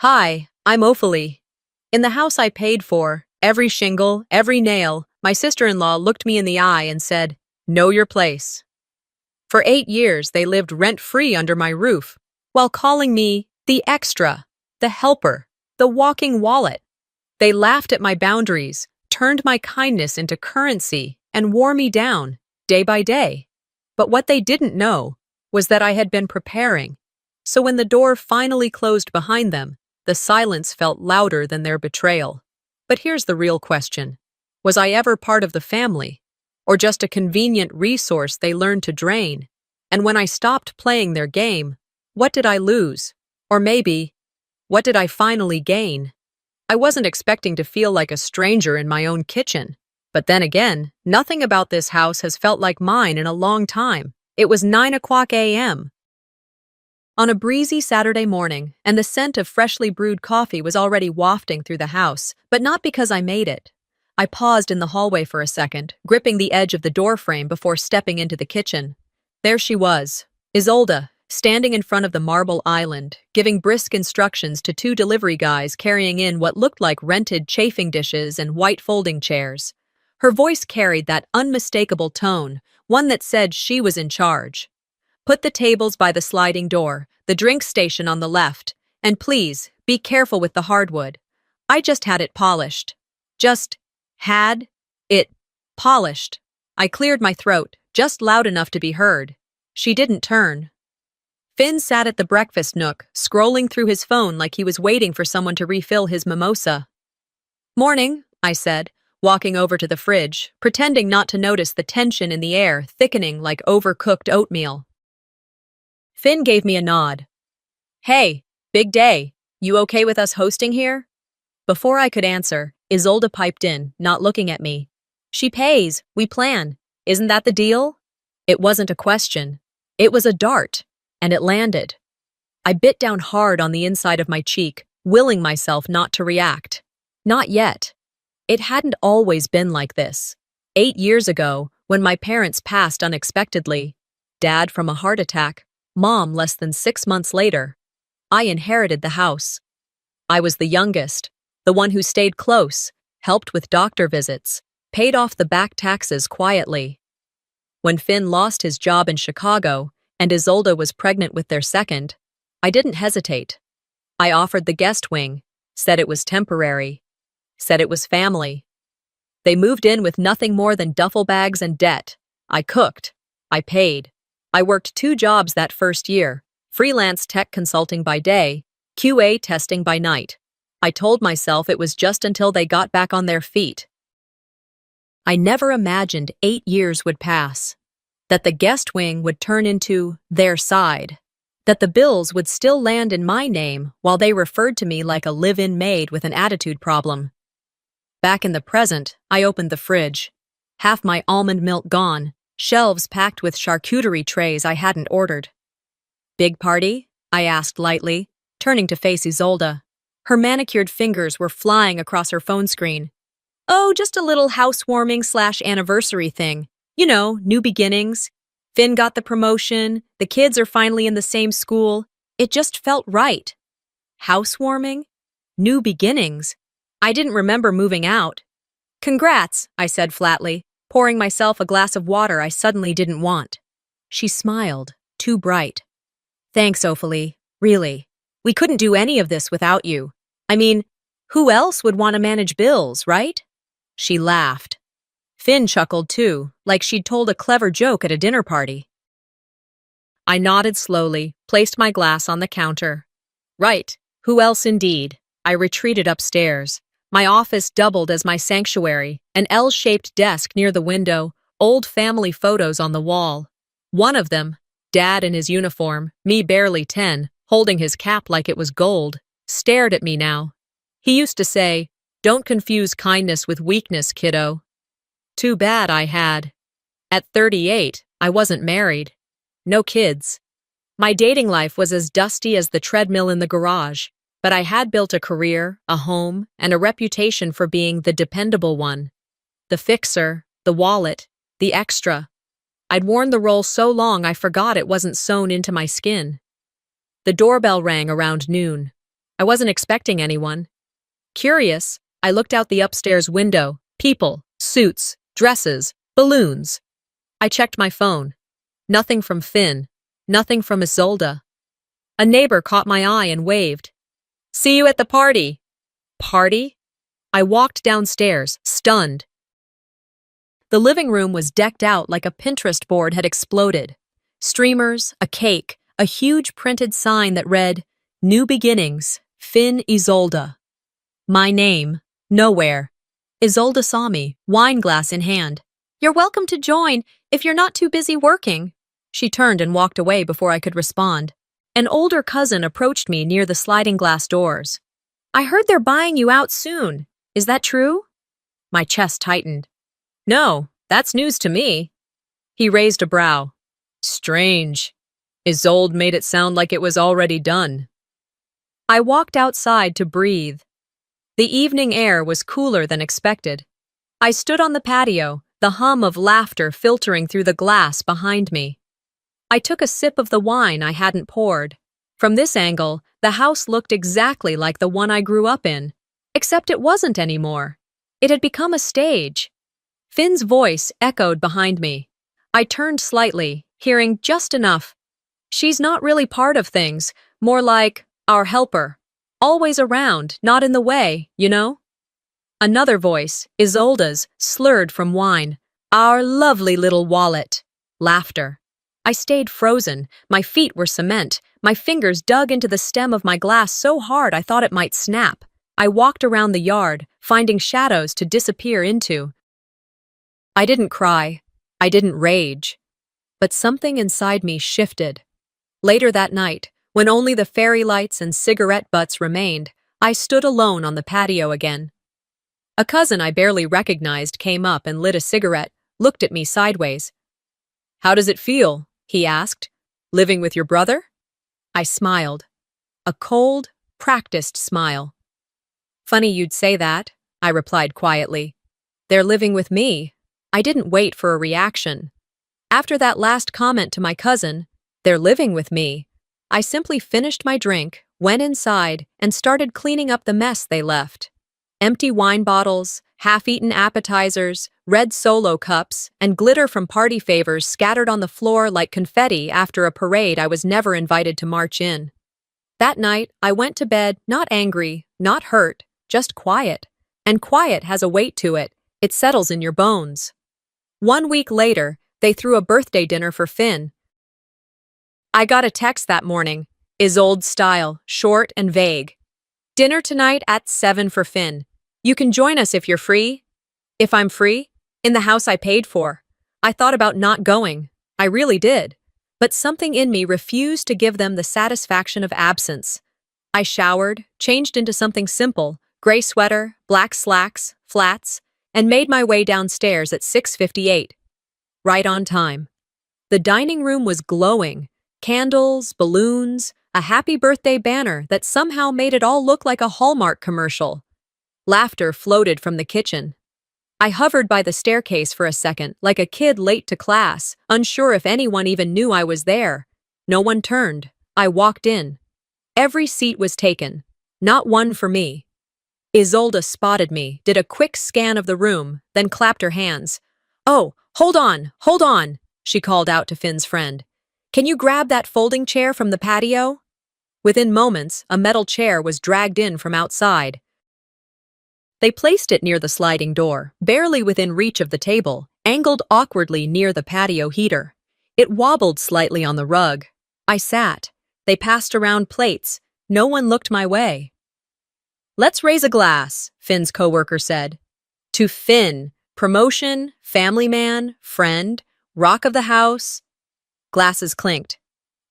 Hi, I'm Ophalie. In the house I paid for, every shingle, every nail, my sister-in-law looked me in the eye and said, "Know your place." For 8 years, they lived rent-free under my roof, while calling me the extra, the helper, the walking wallet. They laughed at my boundaries, turned my kindness into currency, and wore me down, day by day. But what they didn't know was that I had been preparing. So when the door finally closed behind them, the silence felt louder than their betrayal. But here's the real question. Was I ever part of the family? Or just a convenient resource they learned to drain? And when I stopped playing their game, what did I lose? Or maybe, what did I finally gain? I wasn't expecting to feel like a stranger in my own kitchen. But then again, nothing about this house has felt like mine in a long time. It was 9 a.m. on a breezy Saturday morning, and the scent of freshly brewed coffee was already wafting through the house, but not because I made it. I paused in the hallway for a second, gripping the edge of the doorframe before stepping into the kitchen. There she was, Isolde, standing in front of the marble island, giving brisk instructions to two delivery guys carrying in what looked like rented chafing dishes and white folding chairs. Her voice carried that unmistakable tone, one that said she was in charge. "Put the tables by the sliding door, the drink station on the left, and please, be careful with the hardwood. I just had it polished." Just had it polished. I cleared my throat, just loud enough to be heard. She didn't turn. Finn sat at the breakfast nook, scrolling through his phone like he was waiting for someone to refill his mimosa. "Morning," I said, walking over to the fridge, pretending not to notice the tension in the air thickening like overcooked oatmeal. Finn gave me a nod. "Hey, big day. You okay with us hosting here?" Before I could answer, Isolde piped in, not looking at me. "She pays, we plan. Isn't that the deal?" It wasn't a question. It was a dart, and it landed. I bit down hard on the inside of my cheek, willing myself not to react. Not yet. It hadn't always been like this. 8 years ago, when my parents passed unexpectedly, Dad from a heart attack, Mom less than 6 months later, I inherited the house. I was the youngest, the one who stayed close, helped with doctor visits, paid off the back taxes quietly. When Finn lost his job in Chicago and Isolde was pregnant with their second, I didn't hesitate. I offered the guest wing, said it was temporary, said it was family. They moved in with nothing more than duffel bags and debt. I cooked. I paid. I worked 2 jobs that first year, freelance tech consulting by day, QA testing by night. I told myself it was just until they got back on their feet. I never imagined 8 years would pass, that the guest wing would turn into their side, that the bills would still land in my name while they referred to me like a live-in maid with an attitude problem. Back in the present, I opened the fridge. Half my almond milk gone, shelves packed with charcuterie trays I hadn't ordered. "Big party?" I asked lightly, turning to face Isolde. Her manicured fingers were flying across her phone screen. "Oh, just a little housewarming/anniversary thing. You know, new beginnings. Finn got the promotion, the kids are finally in the same school. It just felt right." Housewarming? New beginnings? I didn't remember moving out. "Congrats," I said flatly, pouring myself a glass of water I suddenly didn't want. She smiled, too bright. "Thanks, Ophalie, really. We couldn't do any of this without you. I mean, who else would want to manage bills, right?" She laughed. Finn chuckled too, like she'd told a clever joke at a dinner party. I nodded slowly, placed my glass on the counter. Right, who else indeed? I retreated upstairs. My office doubled as my sanctuary, an L-shaped desk near the window, old family photos on the wall. One of them, Dad in his uniform, me barely 10, holding his cap like it was gold, stared at me now. He used to say, "Don't confuse kindness with weakness, kiddo." Too bad I had. At 38, I wasn't married. No kids. My dating life was as dusty as the treadmill in the garage, but I had built a career, a home, and a reputation for being the dependable one. The fixer, the wallet, the extra. I'd worn the role so long I forgot it wasn't sewn into my skin. The doorbell rang around noon. I wasn't expecting anyone. Curious, I looked out the upstairs window. People, suits, dresses, balloons. I checked my phone. Nothing from Finn. Nothing from Isolde. A neighbor caught my eye and waved. "See you at the party." Party? I walked downstairs, stunned. The living room was decked out like a Pinterest board had exploded. Streamers, a cake, a huge printed sign that read, "New Beginnings, Finn Isolde." My name, nowhere. Isolde saw me, wine glass in hand. "You're welcome to join, if you're not too busy working." She turned and walked away before I could respond. An older cousin approached me near the sliding glass doors. "I heard they're buying you out soon. Is that true?" My chest tightened. "No, that's news to me." He raised a brow. "Strange. Isolde made it sound like it was already done." I walked outside to breathe. The evening air was cooler than expected. I stood on the patio, the hum of laughter filtering through the glass behind me. I took a sip of the wine I hadn't poured. From this angle, the house looked exactly like the one I grew up in, except it wasn't anymore. It had become a stage. Finn's voice echoed behind me. I turned slightly, hearing just enough. "She's not really part of things, more like our helper. Always around, not in the way, you know?" Another voice, Isolde's, slurred from wine. "Our lovely little wallet." Laughter. I stayed frozen. My feet were cement. My fingers dug into the stem of my glass so hard I thought it might snap. I walked around the yard, finding shadows to disappear into. I didn't cry. I didn't rage. But something inside me shifted. Later that night, when only the fairy lights and cigarette butts remained, I stood alone on the patio again. A cousin I barely recognized came up and lit a cigarette, looked at me sideways. "How does it feel?" he asked. "Living with your brother?" I smiled. A cold, practiced smile. "Funny you'd say that," I replied quietly. "They're living with me." I didn't wait for a reaction. After that last comment to my cousin, "They're living with me," I simply finished my drink, went inside, and started cleaning up the mess they left. Empty wine bottles, half-eaten appetizers, red Solo cups, and glitter from party favors scattered on the floor like confetti after a parade I was never invited to march in. That night, I went to bed not angry, not hurt, just quiet. And quiet has a weight to it. It settles in your bones. 1 week later, they threw a birthday dinner for Finn. I got a text that morning, Isolde style, short and vague. "Dinner tonight at 7 for Finn. You can join us if you're free." If I'm free? In the house I paid for. I thought about not going. I really did. But something in me refused to give them the satisfaction of absence. I showered, changed into something simple, gray sweater, black slacks, flats, and made my way downstairs at 6:58. Right on time. The dining room was glowing. Candles, balloons, a happy birthday banner that somehow made it all look like a Hallmark commercial. Laughter floated from the kitchen. I hovered by the staircase for a second, like a kid late to class, unsure if anyone even knew I was there. No one turned. I walked in. Every seat was taken. Not one for me. Isolde spotted me, did a quick scan of the room, then clapped her hands. "Oh, hold on," she called out to Finn's friend. "Can you grab that folding chair from the patio?" Within moments, a metal chair was dragged in from outside. They placed it near the sliding door, barely within reach of the table, angled awkwardly near the patio heater. It wobbled slightly on the rug. I sat. They passed around plates. No one looked my way. "Let's raise a glass," Finn's coworker said. "To Finn, promotion, family man, friend, rock of the house." Glasses clinked.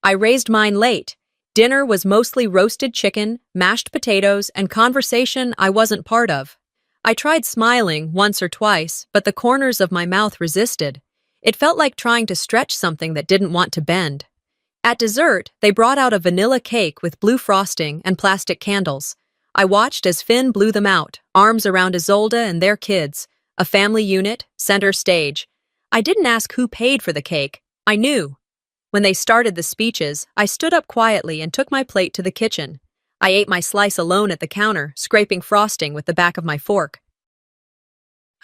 I raised mine late. Dinner was mostly roasted chicken, mashed potatoes, and conversation I wasn't part of. I tried smiling once or twice, but the corners of my mouth resisted. It felt like trying to stretch something that didn't want to bend. At dessert, they brought out a vanilla cake with blue frosting and plastic candles. I watched as Finn blew them out, arms around Isolde and their kids, a family unit, center stage. I didn't ask who paid for the cake. I knew. When they started the speeches, I stood up quietly and took my plate to the kitchen. I ate my slice alone at the counter, scraping frosting with the back of my fork.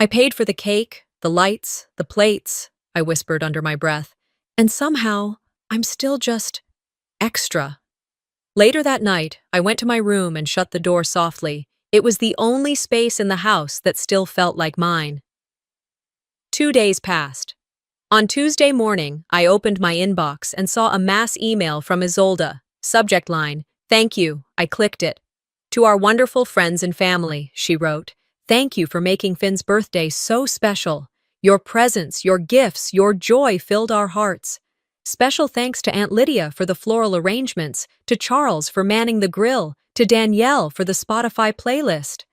I paid for the cake, the lights, the plates, I whispered under my breath, and somehow I'm still just extra. Later that night, I went to my room and shut the door softly. It was the only space in the house that still felt like mine. 2 days passed. On Tuesday morning, I opened my inbox and saw a mass email from Isolde. Subject line, "Thank you." I clicked it. "To our wonderful friends and family," she wrote. "Thank you for making Finn's birthday so special. Your presents, your gifts, your joy filled our hearts. Special thanks to Aunt Lydia for the floral arrangements, to Charles for manning the grill, to Danielle for the Spotify playlist.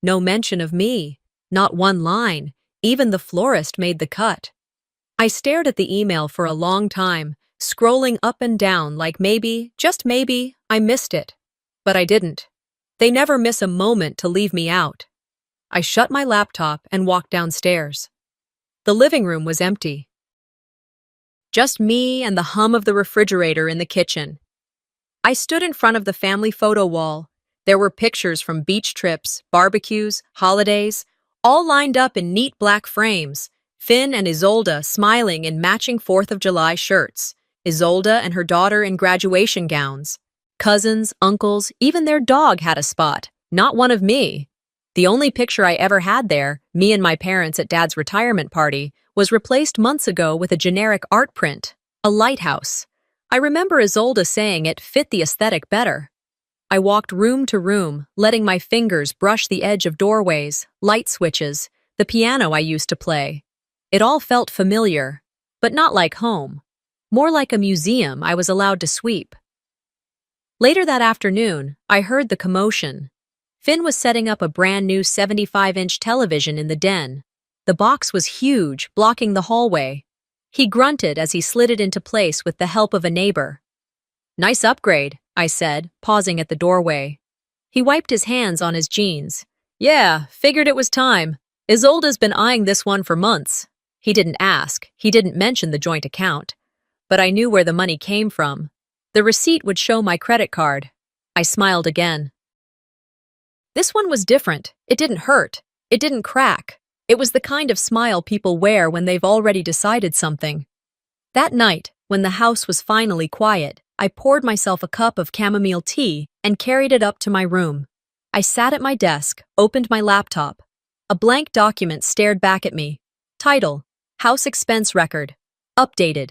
No mention of me. Not one line. Even the florist made the cut." I stared at the email for a long time, scrolling up and down like maybe, just maybe, I missed it. But I didn't. They never miss a moment to leave me out. I shut my laptop and walked downstairs. The living room was empty. Just me and the hum of the refrigerator in the kitchen. I stood in front of the family photo wall. There were pictures from beach trips, barbecues, holidays, all lined up in neat black frames. Finn and Isolde smiling in matching 4th of July shirts. Isolde and her daughter in graduation gowns. Cousins, uncles, even their dog had a spot. Not one of me. The only picture I ever had there, me and my parents at Dad's retirement party, was replaced months ago with a generic art print, a lighthouse. I remember Isolde saying it fit the aesthetic better. I walked room to room, letting my fingers brush the edge of doorways, light switches, the piano I used to play. It all felt familiar, but not like home. More like a museum I was allowed to sweep. Later that afternoon, I heard the commotion. Finn was setting up a brand new 75-inch television in the den. The box was huge, blocking the hallway. He grunted as he slid it into place with the help of a neighbor. "Nice upgrade," I said, pausing at the doorway. He wiped his hands on his jeans. "Yeah, figured it was time. Isolde's been eyeing this one for months." He didn't ask. He didn't mention the joint account. But I knew where the money came from. The receipt would show my credit card. I smiled again. This one was different. It didn't hurt. It didn't crack. It was the kind of smile people wear when they've already decided something. That night, when the house was finally quiet, I poured myself a cup of chamomile tea and carried it up to my room. I sat at my desk, opened my laptop. A blank document stared back at me. Title: House Expense Record. Updated.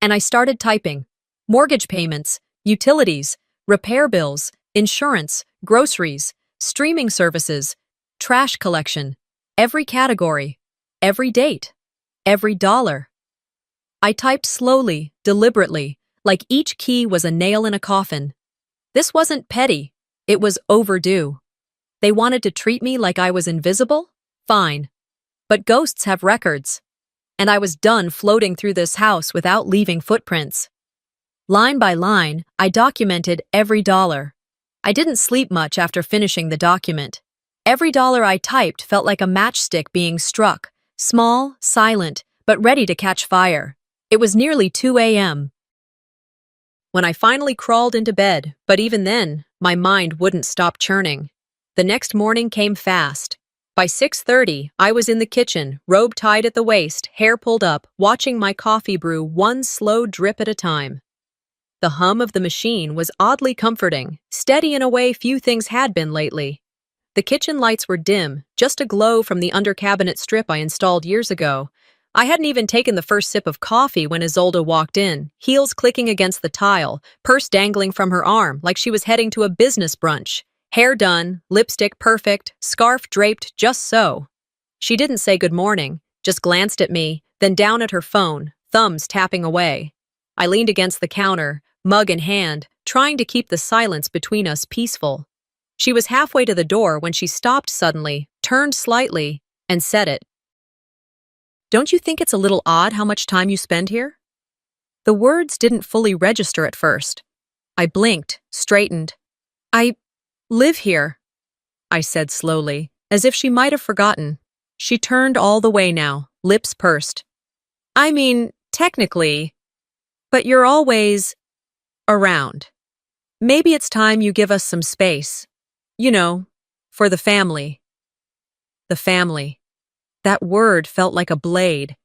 And I started typing. Mortgage payments, utilities, repair bills, insurance, groceries, streaming services, trash collection, every category, every date, every dollar. I typed slowly, deliberately, like each key was a nail in a coffin. This wasn't petty. It was overdue. They wanted to treat me like I was invisible? Fine. But ghosts have records. And I was done floating through this house without leaving footprints. Line by line, I documented every dollar. I didn't sleep much after finishing the document. Every dollar I typed felt like a matchstick being struck, small, silent, but ready to catch fire. It was nearly 2 a.m. when I finally crawled into bed, but even then, my mind wouldn't stop churning. The next morning came fast. By 6:30, I was in the kitchen, robe tied at the waist, hair pulled up, watching my coffee brew one slow drip at a time. The hum of the machine was oddly comforting, steady in a way few things had been lately. The kitchen lights were dim, just a glow from the under-cabinet strip I installed years ago. I hadn't even taken the first sip of coffee when Isolde walked in, heels clicking against the tile, purse dangling from her arm like she was heading to a business brunch. Hair done, lipstick perfect, scarf draped just so. She didn't say good morning, just glanced at me, then down at her phone, thumbs tapping away. I leaned against the counter, mug in hand, trying to keep the silence between us peaceful. She was halfway to the door when she stopped suddenly, turned slightly, and said it. "Don't you think it's a little odd how much time you spend here?" The words didn't fully register at first. I blinked, straightened. "I live here," I said slowly, as if she might have forgotten. She turned all the way now, lips pursed. "I mean, technically, but you're always around." Maybe it's time you give us some space. You know, for the family. The family. That word felt like a blade.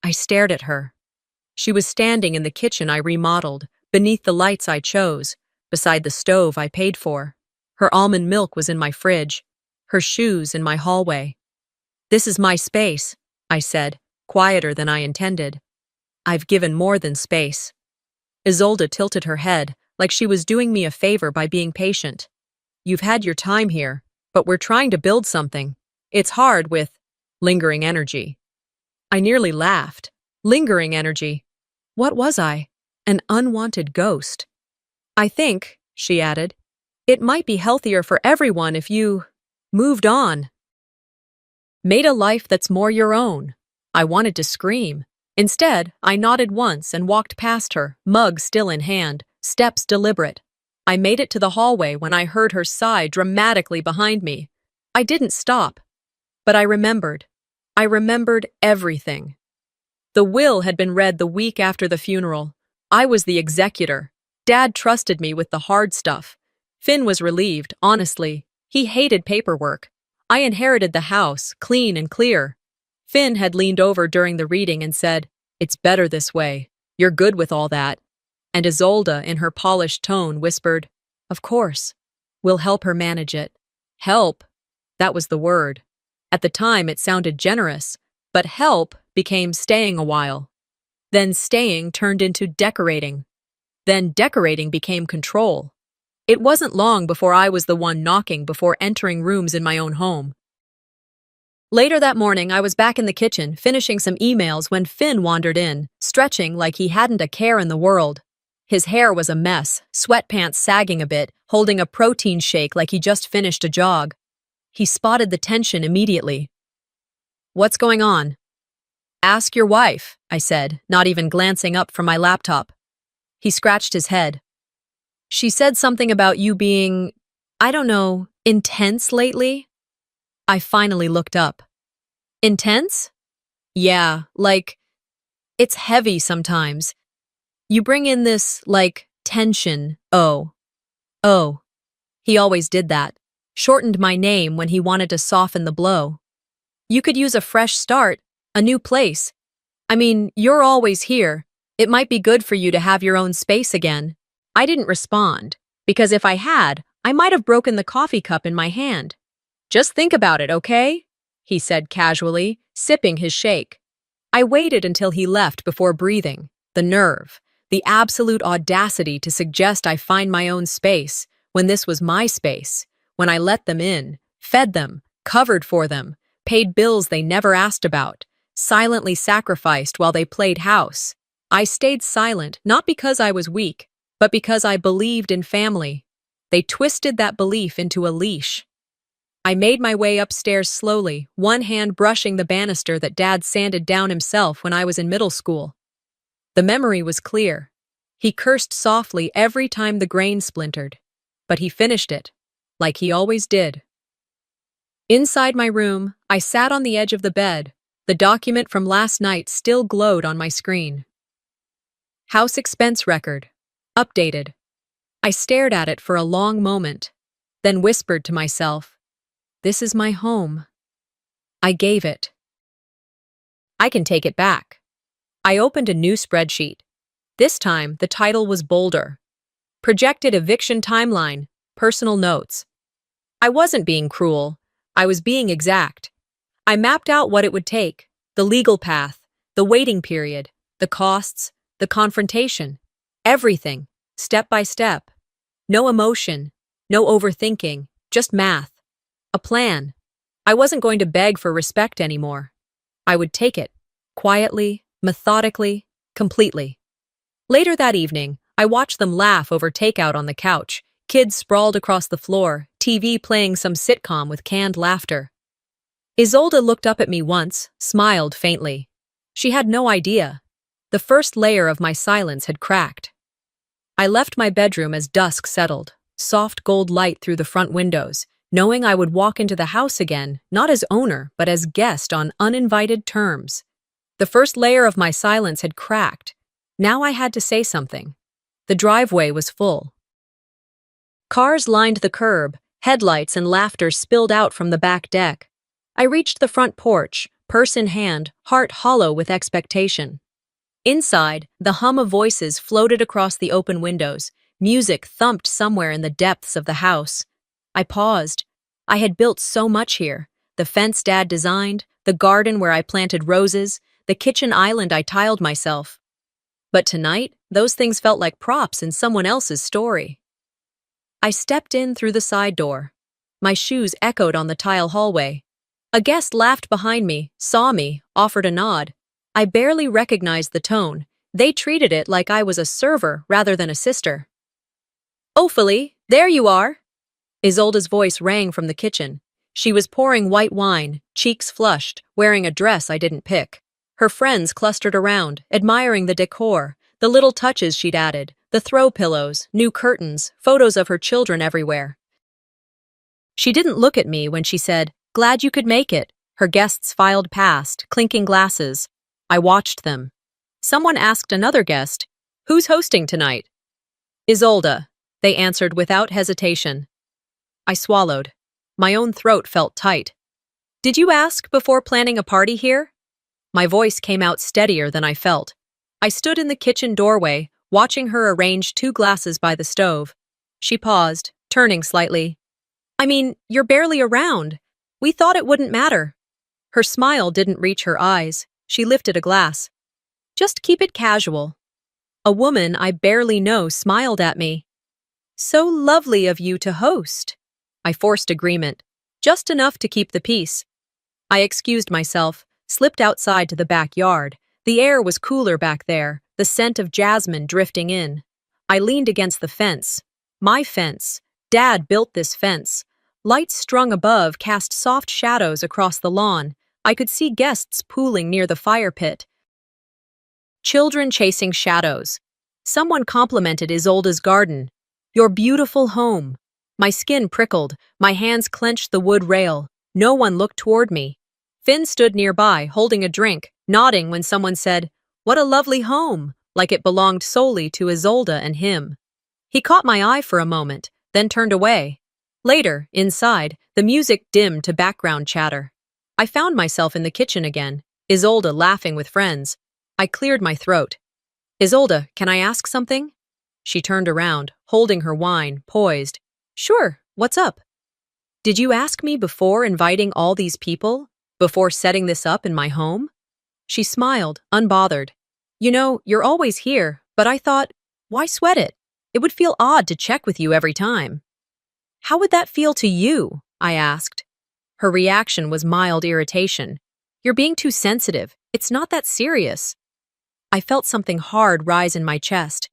I stared at her. She was standing in the kitchen I remodeled, beneath the lights I chose, beside the stove I paid for. Her almond milk was in my fridge, her shoes in my hallway. "This is my space," I said, quieter than I intended. "I've given more than space." Isolde tilted her head, like she was doing me a favor by being patient. "You've had your time here, but we're trying to build something. It's hard with lingering energy." I nearly laughed. Lingering energy. What was I? An unwanted ghost. "I think," she added, "it might be healthier for everyone if you moved on. Made a life that's more your own." I wanted to scream. Instead, I nodded once and walked past her, mug still in hand, steps deliberate. I made it to the hallway when I heard her sigh dramatically behind me. I didn't stop. But I remembered. I remembered everything. The will had been read the week after the funeral. I was the executor. Dad trusted me with the hard stuff. Finn was relieved, honestly. He hated paperwork. I inherited the house, clean and clear. Finn had leaned over during the reading and said, "It's better this way. You're good with all that." And Isolde, in her polished tone, whispered, "Of course. We'll help her manage it." Help. That was the word. At the time, it sounded generous, but help became staying a while. Then staying turned into decorating. Then decorating became control. It wasn't long before I was the one knocking before entering rooms in my own home. Later that morning, I was back in the kitchen, finishing some emails when Finn wandered in, stretching like he hadn't a care in the world. His hair was a mess, sweatpants sagging a bit, holding a protein shake like he just finished a jog. He spotted the tension immediately. "What's going on?" "Ask your wife," I said, not even glancing up from my laptop. He scratched his head. "She said something about you being, I don't know, intense lately?" I finally looked up. "Intense?" "Yeah, like, it's heavy sometimes. You bring in this, like, tension. Oh. He always did that. Shortened my name when he wanted to soften the blow. You could use a fresh start, a new place. I mean, you're always here. It might be good for you to have your own space again." I didn't respond, because if I had, I might have broken the coffee cup in my hand. "Just think about it, okay?" he said casually, sipping his shake. I waited until he left before breathing. The nerve, the absolute audacity to suggest I find my own space, when this was my space, when I let them in, fed them, covered for them, paid bills they never asked about, silently sacrificed while they played house. I stayed silent, not because I was weak, but because I believed in family. They twisted that belief into a leash. I made my way upstairs slowly, one hand brushing the banister that Dad sanded down himself when I was in middle school. The memory was clear. He cursed softly every time the grain splintered, but he finished it, like he always did. Inside my room, I sat on the edge of the bed. The document from last night still glowed on my screen. House expense record. Updated. I stared at it for a long moment, then whispered to myself, "This is my home." I gave it. I can take it back. I opened a new spreadsheet. This time, the title was bolder. Projected eviction timeline, personal notes. I wasn't being cruel. I was being exact. I mapped out what it would take, the legal path, the waiting period, the costs, the confrontation, everything, step by step. No emotion, no overthinking, just math. A plan. I wasn't going to beg for respect anymore. I would take it, quietly, methodically, completely. Later that evening, I watched them laugh over takeout on the couch, kids sprawled across the floor, TV playing some sitcom with canned laughter. Isolde looked up at me once, smiled faintly. She had no idea. The first layer of my silence had cracked. I left my bedroom as dusk settled, soft gold light through the front windows, knowing I would walk into the house again, not as owner, but as guest on uninvited terms. The first layer of my silence had cracked. Now I had to say something. The driveway was full. Cars lined the curb, headlights and laughter spilled out from the back deck. I reached the front porch, purse in hand, heart hollow with expectation. Inside, the hum of voices floated across the open windows. Music thumped somewhere in the depths of the house. I paused. I had built so much here. The fence Dad designed, the garden where I planted roses, the kitchen island I tiled myself. But tonight, those things felt like props in someone else's story. I stepped in through the side door. My shoes echoed on the tile hallway. A guest laughed behind me, saw me, offered a nod. I barely recognized the tone. They treated it like I was a server rather than a sister. "Ophelie, there you are!" Isolde's voice rang from the kitchen. She was pouring white wine, cheeks flushed, wearing a dress I didn't pick. Her friends clustered around, admiring the decor, the little touches she'd added, the throw pillows, new curtains, photos of her children everywhere. She didn't look at me when she said, "Glad you could make it." Her guests filed past, clinking glasses. I watched them. Someone asked another guest, "Who's hosting tonight?" "Isolde," they answered without hesitation. I swallowed. My own throat felt tight. "Did you ask before planning a party here?" My voice came out steadier than I felt. I stood in the kitchen doorway, watching her arrange 2 glasses by the stove. She paused, turning slightly. "I mean, you're barely around. We thought it wouldn't matter." Her smile didn't reach her eyes. She lifted a glass. "Just keep it casual." A woman I barely know smiled at me. "So lovely of you to host." I forced agreement, just enough to keep the peace. I excused myself, slipped outside to the backyard. The air was cooler back there, the scent of jasmine drifting in. I leaned against the fence. My fence. Dad built this fence. Lights strung above cast soft shadows across the lawn. I could see guests pooling near the fire pit. Children chasing shadows. Someone complimented Isolde's garden. "Your beautiful home." My skin prickled, my hands clenched the wood rail. No one looked toward me. Finn stood nearby, holding a drink, nodding when someone said, "What a lovely home," like it belonged solely to Isolde and him. He caught my eye for a moment, then turned away. Later, inside, the music dimmed to background chatter. I found myself in the kitchen again, Isolde laughing with friends. I cleared my throat. "Isolde, can I ask something?" She turned around, holding her wine, poised. "Sure, what's up?" "Did you ask me before inviting all these people? Before setting this up in my home?" She smiled, unbothered. "You know, you're always here, but I thought, why sweat it? It would feel odd to check with you every time." "How would that feel to you?" I asked. Her reaction was mild irritation. "You're being too sensitive. It's not that serious." I felt something hard rise in my chest.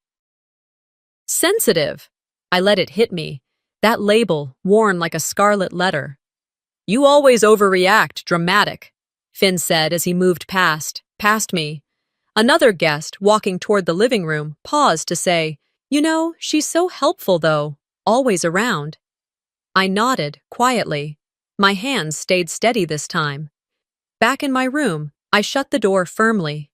Sensitive? I let it hit me. That label, worn like a scarlet letter. "You always overreact, dramatic," Finn said as he moved past me. Another guest, walking toward the living room, paused to say, "You know, she's so helpful though, always around." I nodded, quietly. My hands stayed steady this time. Back in my room, I shut the door firmly.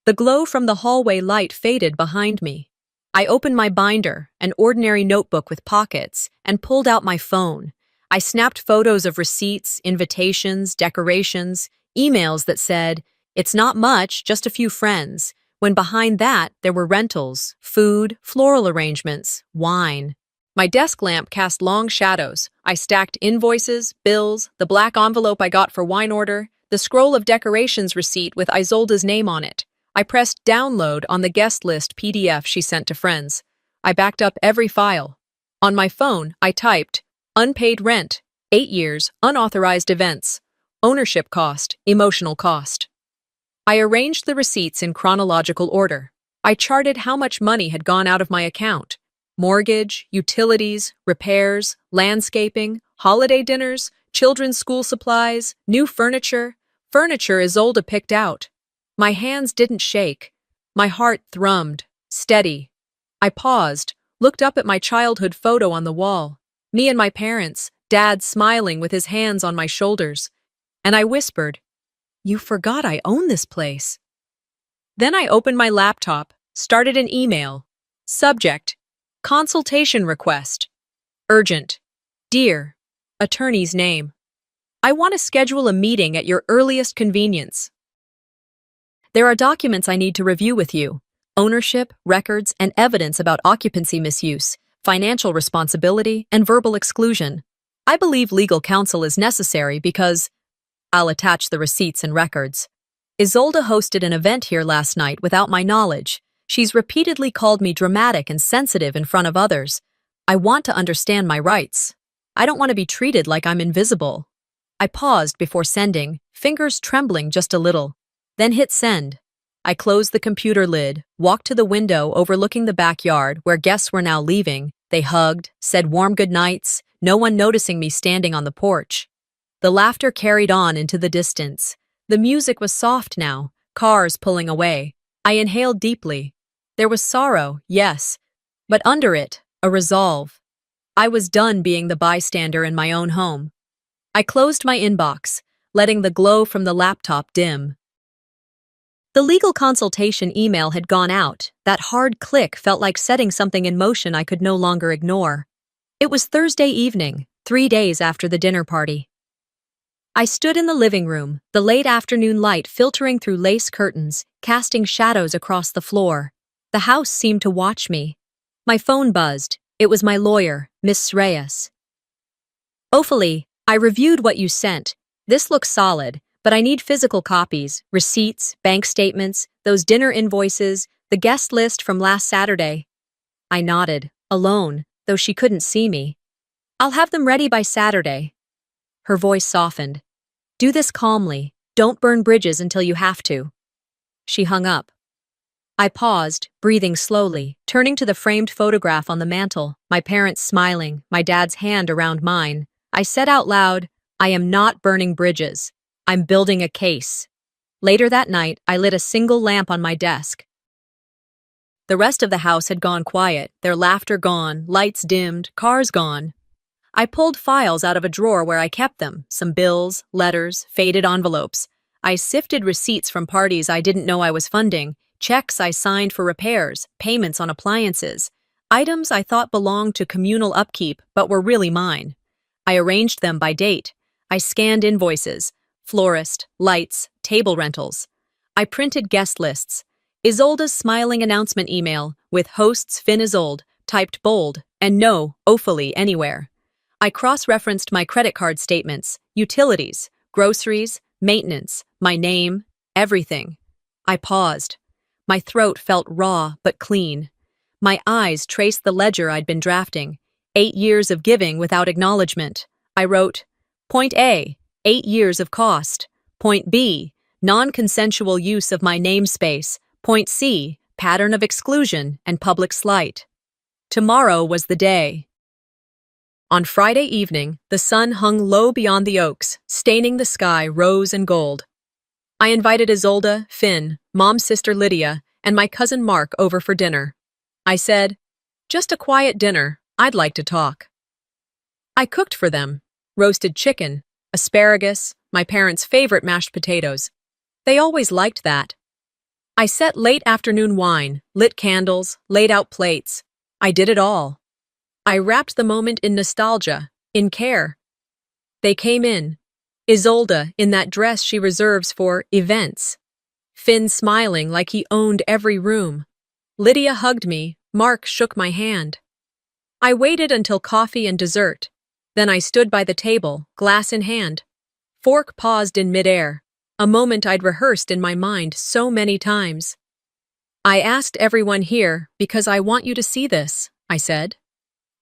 The glow from the hallway light faded behind me. I opened my binder, an ordinary notebook with pockets, and pulled out my phone. I snapped photos of receipts, invitations, decorations, emails that said, "It's not much, just a few friends," when behind that there were rentals, food, floral arrangements, wine. My desk lamp cast long shadows. I stacked invoices, bills, the black envelope I got for wine order, the scroll of decorations receipt with Isolde's name on it. I pressed download on the guest list PDF she sent to friends. I backed up every file. On my phone, I typed, "Unpaid rent, 8 years, unauthorized events, ownership cost, emotional cost." I arranged the receipts in chronological order. I charted how much money had gone out of my account. Mortgage, utilities, repairs, landscaping, holiday dinners, children's school supplies, new furniture. Furniture Isolde picked out. My hands didn't shake. My heart thrummed, steady. I paused, looked up at my childhood photo on the wall. Me and my parents, Dad smiling with his hands on my shoulders. And I whispered, "You forgot I own this place." Then I opened my laptop, started an email. Subject, consultation request. Urgent. Dear. Attorney's name. I want to schedule a meeting at your earliest convenience. There are documents I need to review with you. Ownership, records, and evidence about occupancy misuse, financial responsibility, and verbal exclusion. I believe legal counsel is necessary because I'll attach the receipts and records. Isolde hosted an event here last night without my knowledge. She's repeatedly called me dramatic and sensitive in front of others. I want to understand my rights. I don't want to be treated like I'm invisible. I paused before sending, fingers trembling just a little, then hit send. I closed the computer lid, walked to the window overlooking the backyard where guests were now leaving. They hugged, said warm goodnights, no one noticing me standing on the porch. The laughter carried on into the distance. The music was soft now, cars pulling away. I inhaled deeply. There was sorrow, yes, but under it, a resolve. I was done being the bystander in my own home. I closed my inbox, letting the glow from the laptop dim. The legal consultation email had gone out. That hard click felt like setting something in motion I could no longer ignore. It was Thursday evening, 3 days after the dinner party. I stood in the living room, the late afternoon light filtering through lace curtains, casting shadows across the floor. The house seemed to watch me. My phone buzzed. It was my lawyer, Miss Reyes. Ophelie, I reviewed what you sent. This looks solid, but I need physical copies, receipts, bank statements, those dinner invoices, the guest list from last Saturday. I nodded, alone, though she couldn't see me. I'll have them ready by Saturday. Her voice softened. Do this calmly. Don't burn bridges until you have to. She hung up. I paused, breathing slowly, turning to the framed photograph on the mantel, my parents smiling, my dad's hand around mine. I said out loud, I am not burning bridges. I'm building a case. Later that night, I lit a single lamp on my desk. The rest of the house had gone quiet, their laughter gone, lights dimmed, cars gone. I pulled files out of a drawer where I kept them, some bills, letters, faded envelopes. I sifted receipts from parties I didn't know I was funding, checks I signed for repairs, payments on appliances, items I thought belonged to communal upkeep but were really mine. I arranged them by date. I scanned invoices, florist, lights, table rentals. I printed guest lists. Isolde's smiling announcement email with hosts Finn Isolde, typed bold, and no Ophelie anywhere. I cross-referenced my credit card statements, utilities, groceries, maintenance, my name, everything. I paused. My throat felt raw but clean. My eyes traced the ledger I'd been drafting. 8 years of giving without acknowledgement. I wrote, Point A, 8 years of cost. Point B, non-consensual use of my namespace. Point C, pattern of exclusion and public slight. Tomorrow was the day. On Friday evening, the sun hung low beyond the oaks, staining the sky rose and gold. I invited Isolde, Finn, Mom's sister Lydia, and my cousin Mark over for dinner. I said, just a quiet dinner, I'd like to talk. I cooked for them, roasted chicken, asparagus, my parents' favorite mashed potatoes. They always liked that. I set late afternoon wine, lit candles, laid out plates. I did it all. I wrapped the moment in nostalgia, in care. They came in. Isolde in that dress she reserves for events. Finn smiling like he owned every room. Lydia hugged me, Mark shook my hand. I waited until coffee and dessert. Then I stood by the table, glass in hand. Fork paused in midair, a moment I'd rehearsed in my mind so many times. I asked everyone here because I want you to see this, I said.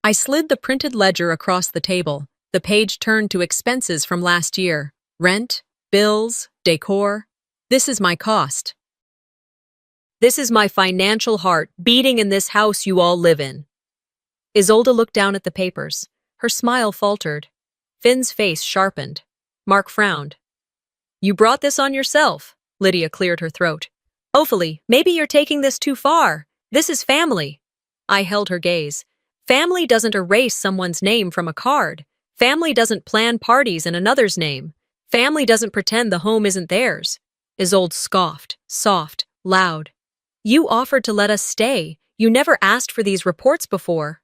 I slid the printed ledger across the table. The page turned to expenses from last year. Rent, bills, decor. This is my cost. This is my financial heart beating in this house you all live in. Isolde looked down at the papers. Her smile faltered. Finn's face sharpened. Mark frowned. You brought this on yourself, Lydia cleared her throat. Ophelie, maybe you're taking this too far. This is family. I held her gaze. Family doesn't erase someone's name from a card. Family doesn't plan parties in another's name. Family doesn't pretend the home isn't theirs. Isolde scoffed, soft, loud. You offered to let us stay. You never asked for these reports before.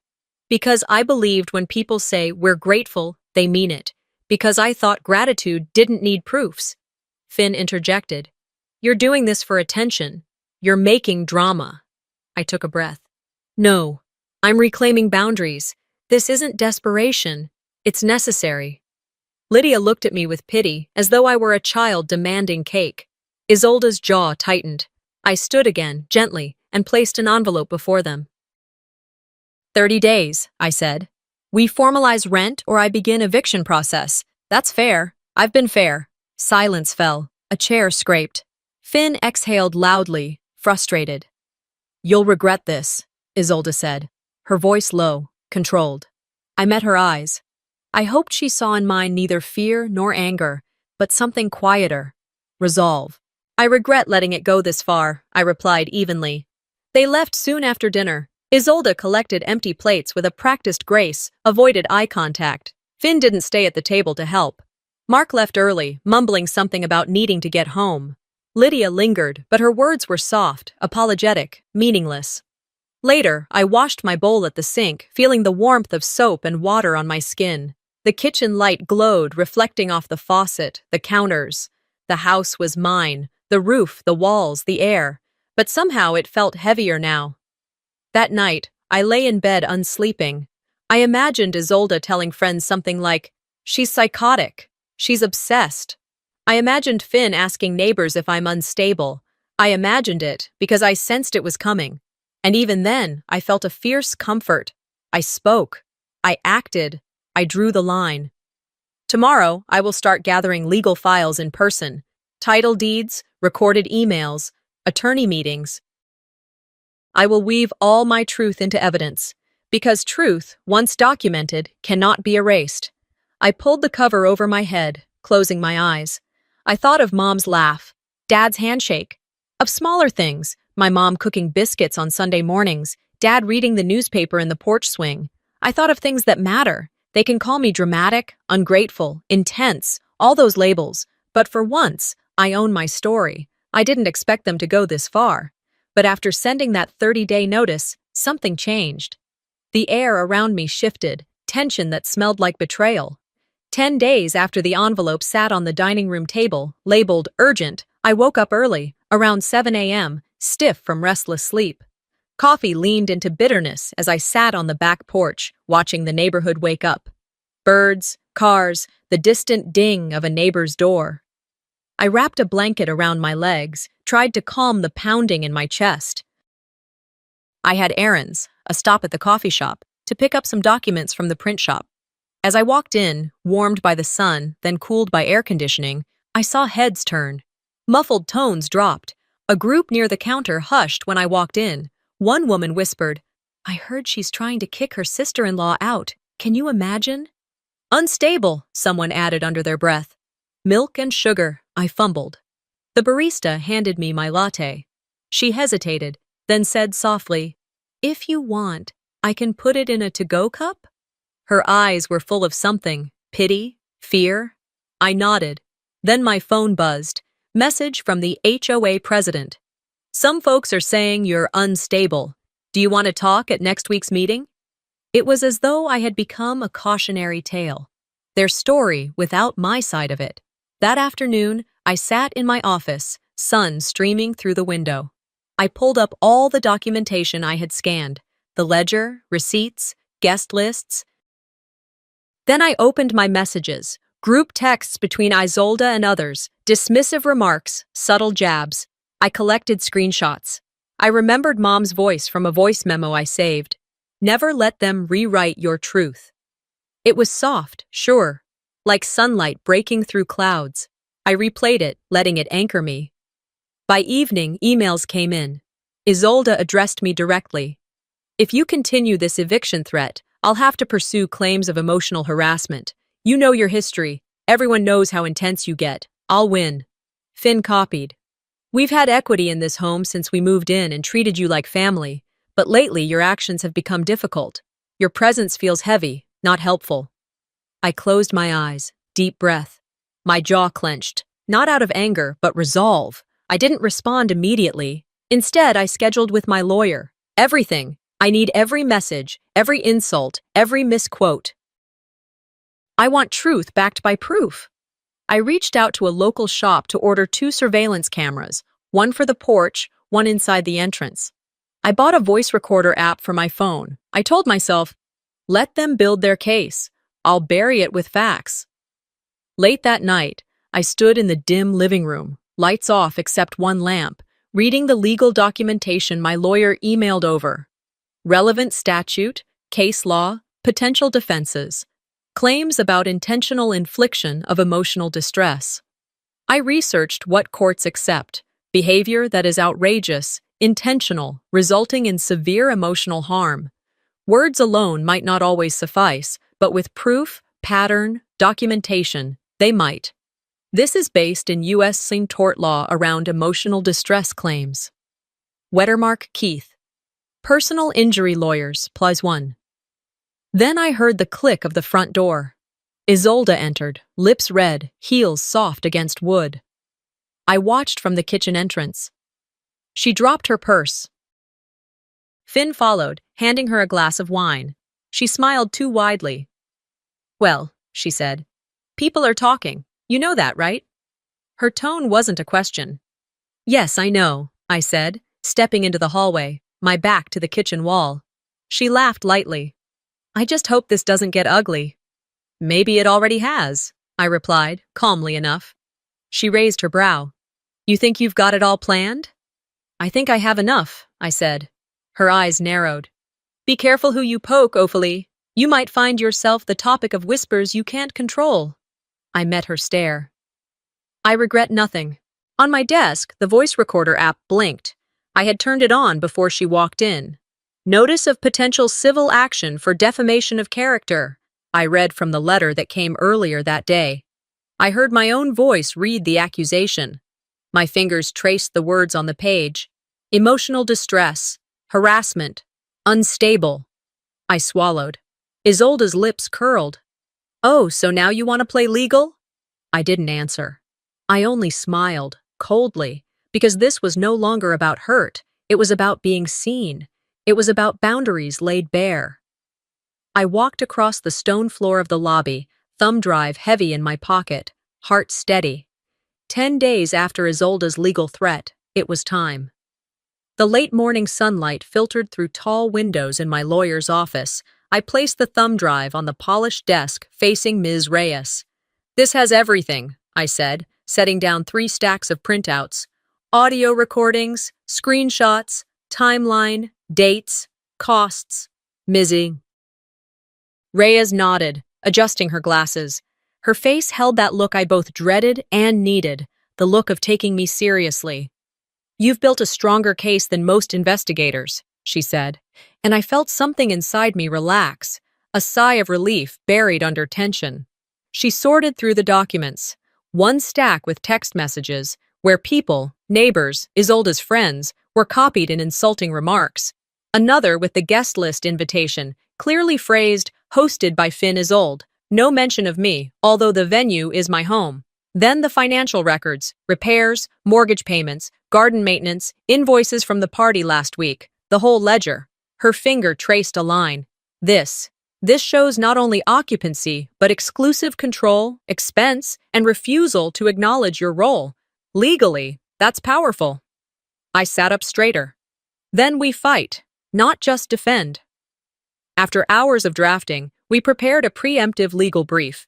Because I believed when people say we're grateful, they mean it. Because I thought gratitude didn't need proofs. Finn interjected. You're doing this for attention. You're making drama. I took a breath. No, I'm reclaiming boundaries. This isn't desperation. It's necessary. Lydia looked at me with pity, as though I were a child demanding cake. Isolde's jaw tightened. I stood again, gently, and placed an envelope before them. 30 days, I said. We formalize rent or I begin eviction process. That's fair. I've been fair. Silence fell. A chair scraped. Finn exhaled loudly, frustrated. You'll regret this, Isolde said, her voice low, controlled. I met her eyes. I hoped she saw in mine neither fear nor anger, but something quieter. Resolve. I regret letting it go this far, I replied evenly. They left soon after dinner. Isolde collected empty plates with a practiced grace, avoided eye contact. Finn didn't stay at the table to help. Mark left early, mumbling something about needing to get home. Lydia lingered, but her words were soft, apologetic, meaningless. Later, I washed my bowl at the sink, feeling the warmth of soap and water on my skin. The kitchen light glowed, reflecting off the faucet, the counters. The house was mine, the roof, the walls, the air. But somehow it felt heavier now. That night, I lay in bed unsleeping. I imagined Isolde telling friends something like, she's psychotic, she's obsessed. I imagined Finn asking neighbors if I'm unstable. I imagined it because I sensed it was coming. And even then, I felt a fierce comfort. I spoke. I acted. I drew the line. Tomorrow, I will start gathering legal files in person. Title deeds, recorded emails, attorney meetings. I will weave all my truth into evidence, because truth, once documented, cannot be erased. I pulled the cover over my head, closing my eyes. I thought of Mom's laugh, Dad's handshake, of smaller things, my mom cooking biscuits on Sunday mornings, Dad reading the newspaper in the porch swing. I thought of things that matter. They can call me dramatic, ungrateful, intense, all those labels, but for once, I own my story. I didn't expect them to go this far. But after sending that 30-day notice, something changed. The air around me shifted, tension that smelled like betrayal. 10 days after the envelope sat on the dining room table, labeled urgent, I woke up early, around 7 a.m., stiff from restless sleep. Coffee leaned into bitterness as I sat on the back porch, watching the neighborhood wake up. Birds, cars, the distant ding of a neighbor's door. I wrapped a blanket around my legs, tried to calm the pounding in my chest. I had errands, a stop at the coffee shop, to pick up some documents from the print shop. As I walked in, warmed by the sun, then cooled by air conditioning, I saw heads turn. Muffled tones dropped. A group near the counter hushed when I walked in. One woman whispered, I heard she's trying to kick her sister-in-law out. Can you imagine? Unstable, someone added under their breath. Milk and sugar, I fumbled. The barista handed me my latte. She hesitated, then said softly, If you want, I can put it in a to-go cup? Her eyes were full of something, pity, fear. I nodded. Then my phone buzzed. Message from the HOA president. Some folks are saying you're unstable. Do you want to talk at next week's meeting? It was as though I had become a cautionary tale. Their story without my side of it. That afternoon, I sat in my office, sun streaming through the window. I pulled up all the documentation I had scanned, the ledger, receipts, guest lists. Then I opened my messages, group texts between Isolde and others, dismissive remarks, subtle jabs. I collected screenshots. I remembered Mom's voice from a voice memo I saved. Never let them rewrite your truth. It was soft, sure, like sunlight breaking through clouds. I replayed it, letting it anchor me. By evening, emails came in. Isolde addressed me directly. If you continue this eviction threat, I'll have to pursue claims of emotional harassment. You know your history. Everyone knows how intense you get. I'll win. Finn copied. We've had equity in this home since we moved in and treated you like family, but lately your actions have become difficult. Your presence feels heavy, not helpful. I closed my eyes, deep breath. My jaw clenched, not out of anger, but resolve. I didn't respond immediately. Instead, I scheduled with my lawyer. Everything. I need every message, every insult, every misquote. I want truth backed by proof. I reached out to a local shop to order 2 surveillance cameras, one for the porch, one inside the entrance. I bought a voice recorder app for my phone. I told myself, let them build their case. I'll bury it with facts. Late that night, I stood in the dim living room, lights off except one lamp, reading the legal documentation my lawyer emailed over. Relevant statute, case law, potential defenses. Claims about intentional infliction of emotional distress. I researched what courts accept. Behavior that is outrageous, intentional, resulting in severe emotional harm. Words alone might not always suffice, but with proof, pattern, documentation, they might. This is based in U.S. tort law around emotional distress claims. Wettermark Keith. Personal injury lawyers, +1. Then I heard the click of the front door. Isolde entered, lips red, heels soft against wood. I watched from the kitchen entrance. She dropped her purse. Finn followed, handing her a glass of wine. She smiled too widely. Well, she said, people are talking. You know that, right? Her tone wasn't a question. Yes, I know, I said, stepping into the hallway, my back to the kitchen wall. She laughed lightly. I just hope this doesn't get ugly. Maybe it already has, I replied, calmly enough. She raised her brow. You think you've got it all planned? I think I have enough, I said. Her eyes narrowed. Be careful who you poke, Ophelie. You might find yourself the topic of whispers you can't control. I met her stare. I regret nothing. On my desk, the voice recorder app blinked. I had turned it on before she walked in. Notice of potential civil action for defamation of character, I read from the letter that came earlier that day. I heard my own voice read the accusation. My fingers traced the words on the page. Emotional distress, harassment, unstable. I swallowed. Isolde's lips curled. Oh, so now you want to play legal? I didn't answer. I only smiled, coldly, because this was no longer about hurt. It was about being seen. It was about boundaries laid bare. I walked across the stone floor of the lobby, thumb drive heavy in my pocket, heart steady. 10 days after Isolde's legal threat, it was time. The late morning sunlight filtered through tall windows in my lawyer's office. I placed the thumb drive on the polished desk facing Ms. Reyes. This has everything, I said, setting down 3 stacks of printouts. Audio recordings, screenshots, timeline, dates, costs. Mizzy. Reyes nodded, adjusting her glasses. Her face held that look I both dreaded and needed, the look of taking me seriously. You've built a stronger case than most investigators, she said, and I felt something inside me relax, a sigh of relief buried under tension. She sorted through the documents, one stack with text messages, where people, neighbors, Isolde's friends, were copied in insulting remarks. Another with the guest list invitation, clearly phrased, hosted by Finn Isolde. No mention of me, although the venue is my home. Then the financial records, repairs, mortgage payments, garden maintenance, invoices from the party last week, the whole ledger. Her finger traced a line. This shows not only occupancy, but exclusive control, expense, and refusal to acknowledge your role. Legally, that's powerful. I sat up straighter. Then we fight, not just defend. After hours of drafting, we prepared a preemptive legal brief.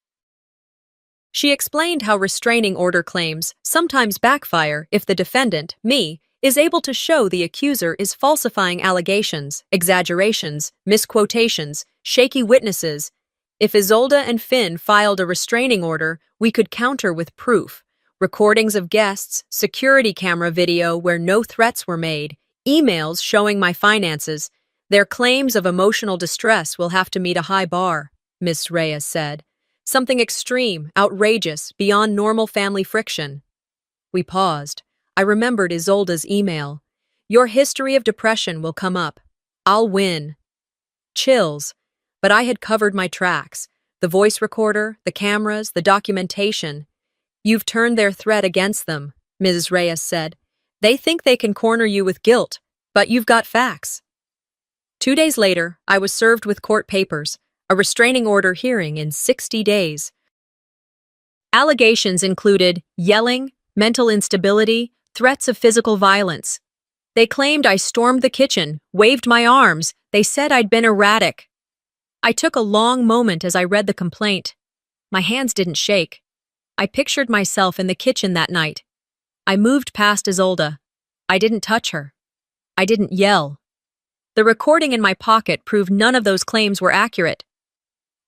She explained how restraining order claims sometimes backfire if the defendant, me, is able to show the accuser is falsifying allegations, exaggerations, misquotations, shaky witnesses. If Isolde and Finn filed a restraining order, we could counter with proof. Recordings of guests, security camera video where no threats were made, emails showing my finances. Their claims of emotional distress will have to meet a high bar, Miss Reyes said. Something extreme, outrageous, beyond normal family friction. We paused. I remembered Isolde's email. Your history of depression will come up. I'll win. Chills. But I had covered my tracks. The voice recorder, the cameras, the documentation. You've turned their threat against them, Mrs. Reyes said. They think they can corner you with guilt, but you've got facts. 2 days later, I was served with court papers, a restraining order hearing in 60 days. Allegations included yelling, mental instability, threats of physical violence. They claimed I stormed the kitchen, waved my arms. They said I'd been erratic. I took a long moment as I read the complaint. My hands didn't shake. I pictured myself in the kitchen that night. I moved past Isolde. I didn't touch her. I didn't yell. The recording in my pocket proved none of those claims were accurate.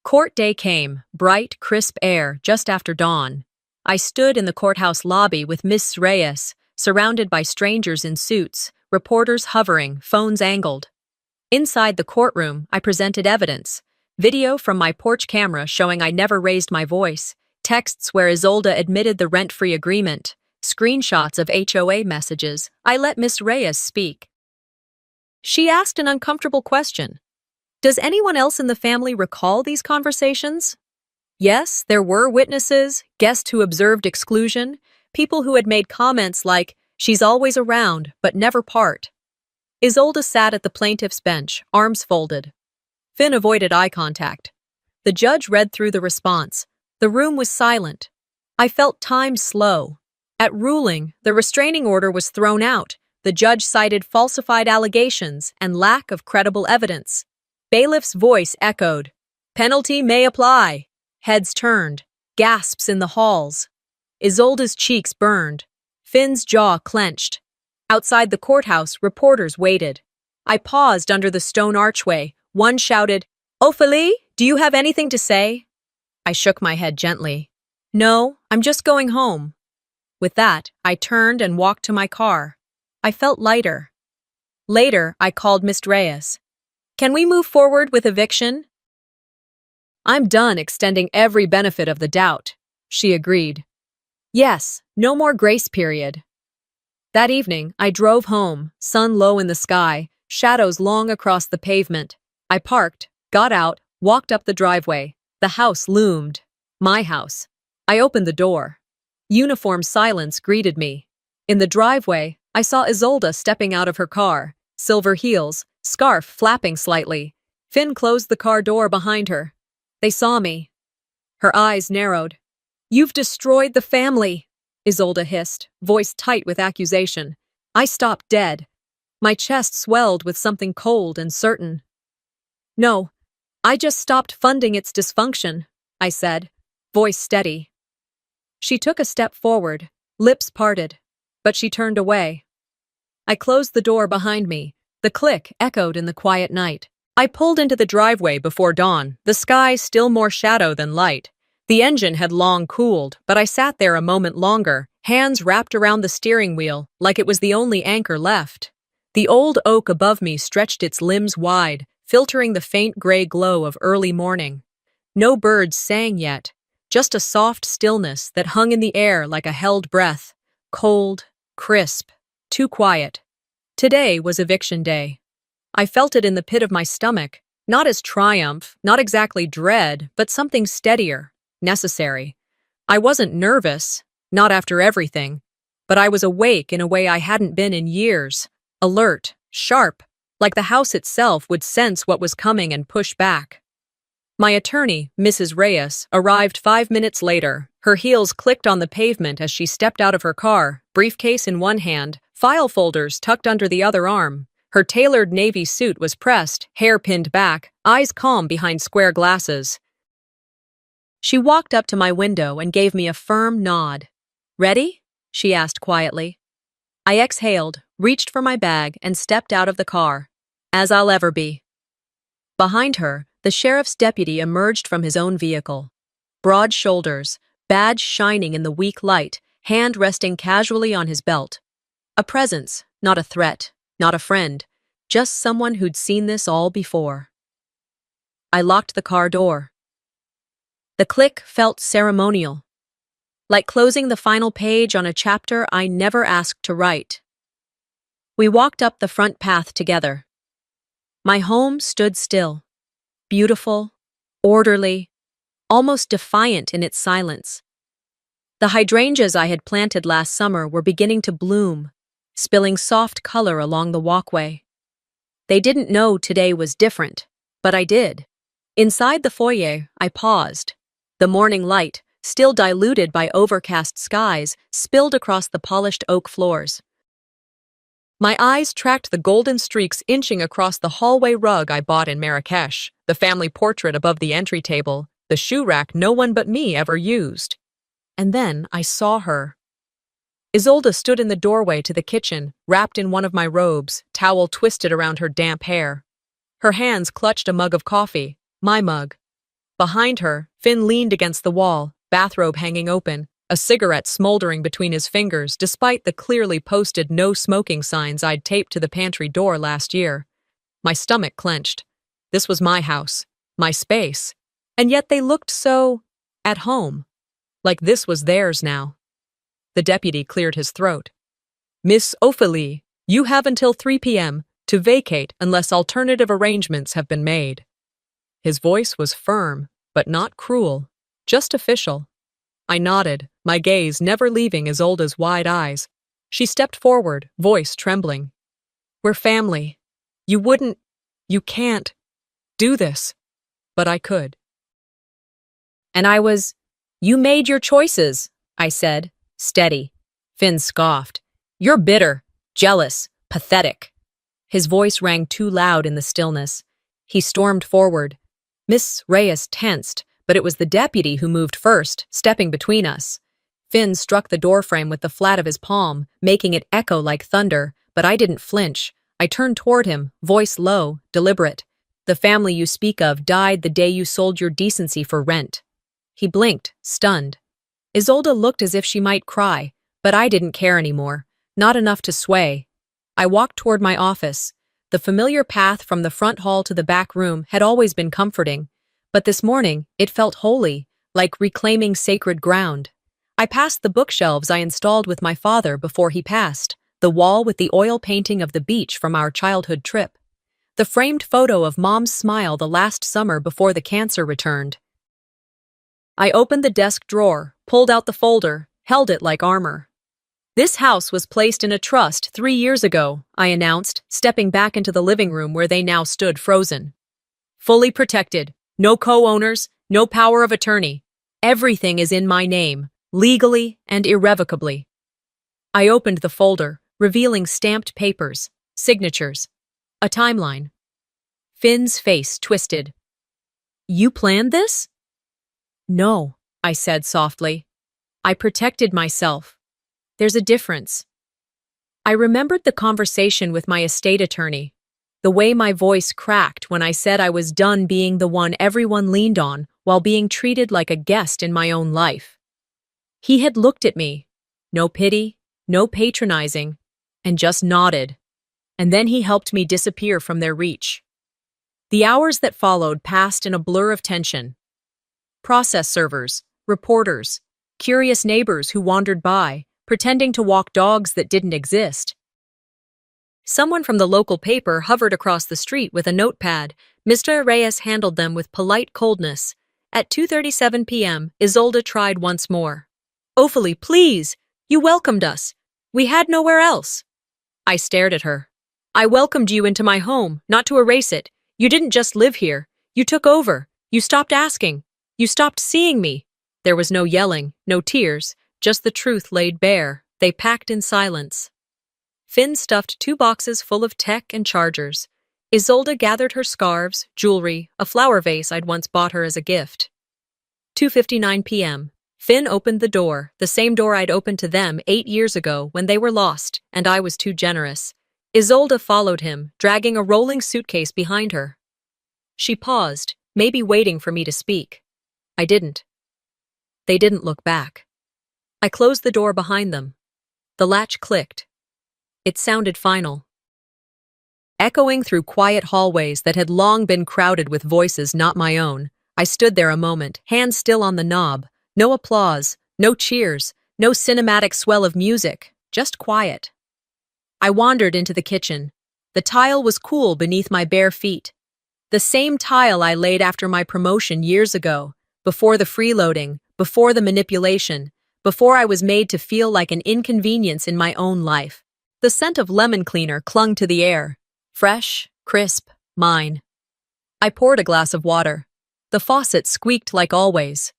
Court day came, bright, crisp air, just after dawn. I stood in the courthouse lobby with Miss Reyes, surrounded by strangers in suits, reporters hovering, phones angled. Inside the courtroom, I presented evidence. Video from my porch camera showing I never raised my voice, texts where Isolde admitted the rent-free agreement, screenshots of HOA messages. I let Miss Reyes speak. She asked an uncomfortable question. Does anyone else in the family recall these conversations? Yes, there were witnesses, guests who observed exclusion, people who had made comments like, "She's always around, but never part." Isolde sat at the plaintiff's bench, arms folded. Finn avoided eye contact. The judge read through the response. The room was silent. I felt time slow. At ruling, the restraining order was thrown out. The judge cited falsified allegations and lack of credible evidence. Bailiff's voice echoed. Penalty may apply. Heads turned. Gasps in the halls. Isolde's cheeks burned. Finn's jaw clenched. Outside the courthouse, reporters waited. I paused under the stone archway. One shouted, Ophélie, do you have anything to say? I shook my head gently. No, I'm just going home. With that, I turned and walked to my car. I felt lighter. Later, I called Miss Reyes. Can we move forward with eviction? I'm done extending every benefit of the doubt, she agreed. Yes, no more grace period. That evening, I drove home, sun low in the sky, shadows long across the pavement. I parked, got out, walked up the driveway. The house loomed. My house. I opened the door. Uniform silence greeted me. In the driveway, I saw Isolde stepping out of her car, silver heels, scarf flapping slightly. Finn closed the car door behind her. They saw me. Her eyes narrowed. You've destroyed the family, Isolde hissed, voice tight with accusation. I stopped dead. My chest swelled with something cold and certain. No, I just stopped funding its dysfunction, I said, voice steady. She took a step forward, lips parted, but she turned away. I closed the door behind me. The click echoed in the quiet night. I pulled into the driveway before dawn, the sky still more shadow than light. The engine had long cooled, but I sat there a moment longer, hands wrapped around the steering wheel, like it was the only anchor left. The old oak above me stretched its limbs wide, filtering the faint gray glow of early morning. No birds sang yet, just a soft stillness that hung in the air like a held breath, cold, crisp, too quiet. Today was eviction day. I felt it in the pit of my stomach, not as triumph, not exactly dread, but something steadier, necessary. I wasn't nervous, not after everything, but I was awake in a way I hadn't been in years, alert, sharp, like the house itself would sense what was coming and push back. My attorney, Mrs. Reyes, arrived 5 minutes later. Her heels clicked on the pavement as she stepped out of her car, briefcase in one hand, file folders tucked under the other arm. Her tailored navy suit was pressed, hair pinned back, eyes calm behind square glasses. She walked up to my window and gave me a firm nod. Ready? She asked quietly. I exhaled, reached for my bag, and stepped out of the car. As I'll ever be. Behind her, the sheriff's deputy emerged from his own vehicle. Broad shoulders, badge shining in the weak light, hand resting casually on his belt. A presence, not a threat, not a friend, just someone who'd seen this all before. I locked the car door. The click felt ceremonial, like closing the final page on a chapter I never asked to write. We walked up the front path together. My home stood still, beautiful, orderly, almost defiant in its silence. The hydrangeas I had planted last summer were beginning to bloom, spilling soft color along the walkway. They didn't know today was different, but I did. Inside the foyer, I paused. The morning light, still diluted by overcast skies, spilled across the polished oak floors. My eyes tracked the golden streaks inching across the hallway rug I bought in Marrakesh, the family portrait above the entry table, the shoe rack no one but me ever used. And then I saw her. Isolde stood in the doorway to the kitchen, wrapped in one of my robes, towel twisted around her damp hair. Her hands clutched a mug of coffee, my mug. Behind her, Finn leaned against the wall, bathrobe hanging open, a cigarette smoldering between his fingers despite the clearly posted no smoking signs I'd taped to the pantry door last year. My stomach clenched. This was my house, my space, and yet they looked so at home, like this was theirs now. The deputy cleared his throat. Miss Ophélie, you have until 3 p.m. to vacate unless alternative arrangements have been made. His voice was firm, but not cruel, just official. I nodded, my gaze never leaving Isolde's wide eyes. She stepped forward, voice trembling. We're family. You can't do this. But I could. And you made your choices, I said, steady. Finn scoffed. You're bitter, jealous, pathetic. His voice rang too loud in the stillness. He stormed forward. Miss Reyes tensed, but it was the deputy who moved first, stepping between us. Finn struck the doorframe with the flat of his palm, making it echo like thunder, but I didn't flinch. I turned toward him, voice low, deliberate. The family you speak of died the day you sold your decency for rent. He blinked, stunned. Isolde looked as if she might cry, but I didn't care anymore, not enough to sway. I walked toward my office. The familiar path from the front hall to the back room had always been comforting, but this morning it felt holy, like reclaiming sacred ground. I passed the bookshelves I installed with my father before he passed, the wall with the oil painting of the beach from our childhood trip, the framed photo of Mom's smile the last summer before the cancer returned. I opened the desk drawer, pulled out the folder, held it like armor. This house was placed in a trust 3 years ago, I announced, stepping back into the living room where they now stood frozen. Fully protected, no co-owners, no power of attorney. Everything is in my name, legally and irrevocably. I opened the folder, revealing stamped papers, signatures, a timeline. Finn's face twisted. You planned this? No, I said softly. I protected myself. There's a difference. I remembered the conversation with my estate attorney, the way my voice cracked when I said I was done being the one everyone leaned on while being treated like a guest in my own life. He had looked at me, no pity, no patronizing, and just nodded. And then he helped me disappear from their reach. The hours that followed passed in a blur of tension. Process servers, reporters, curious neighbors who wandered by, pretending to walk dogs that didn't exist. Someone from the local paper hovered across the street with a notepad. Mr. Reyes handled them with polite coldness. At 2:37 p.m., Isolde tried once more. Ophélie, please! You welcomed us. We had nowhere else. I stared at her. I welcomed you into my home, not to erase it. You didn't just live here. You took over. You stopped asking. You stopped seeing me. There was no yelling, no tears, just the truth laid bare. They packed in silence. Finn stuffed 2 boxes full of tech and chargers. Isolde gathered her scarves, jewelry, a flower vase I'd once bought her as a gift. 2:59 p.m. Finn opened the door, the same door I'd opened to them 8 years ago when they were lost, and I was too generous. Isolde followed him, dragging a rolling suitcase behind her. She paused, maybe waiting for me to speak. I didn't. They didn't look back. I closed the door behind them. The latch clicked. It sounded final. Echoing through quiet hallways that had long been crowded with voices not my own, I stood there a moment, hands still on the knob. No applause, no cheers, no cinematic swell of music, just quiet. I wandered into the kitchen. The tile was cool beneath my bare feet. The same tile I laid after my promotion years ago, before the freeloading, before the manipulation, before I was made to feel like an inconvenience in my own life. The scent of lemon cleaner clung to the air. Fresh, crisp, mine. I poured a glass of water. The faucet squeaked like always.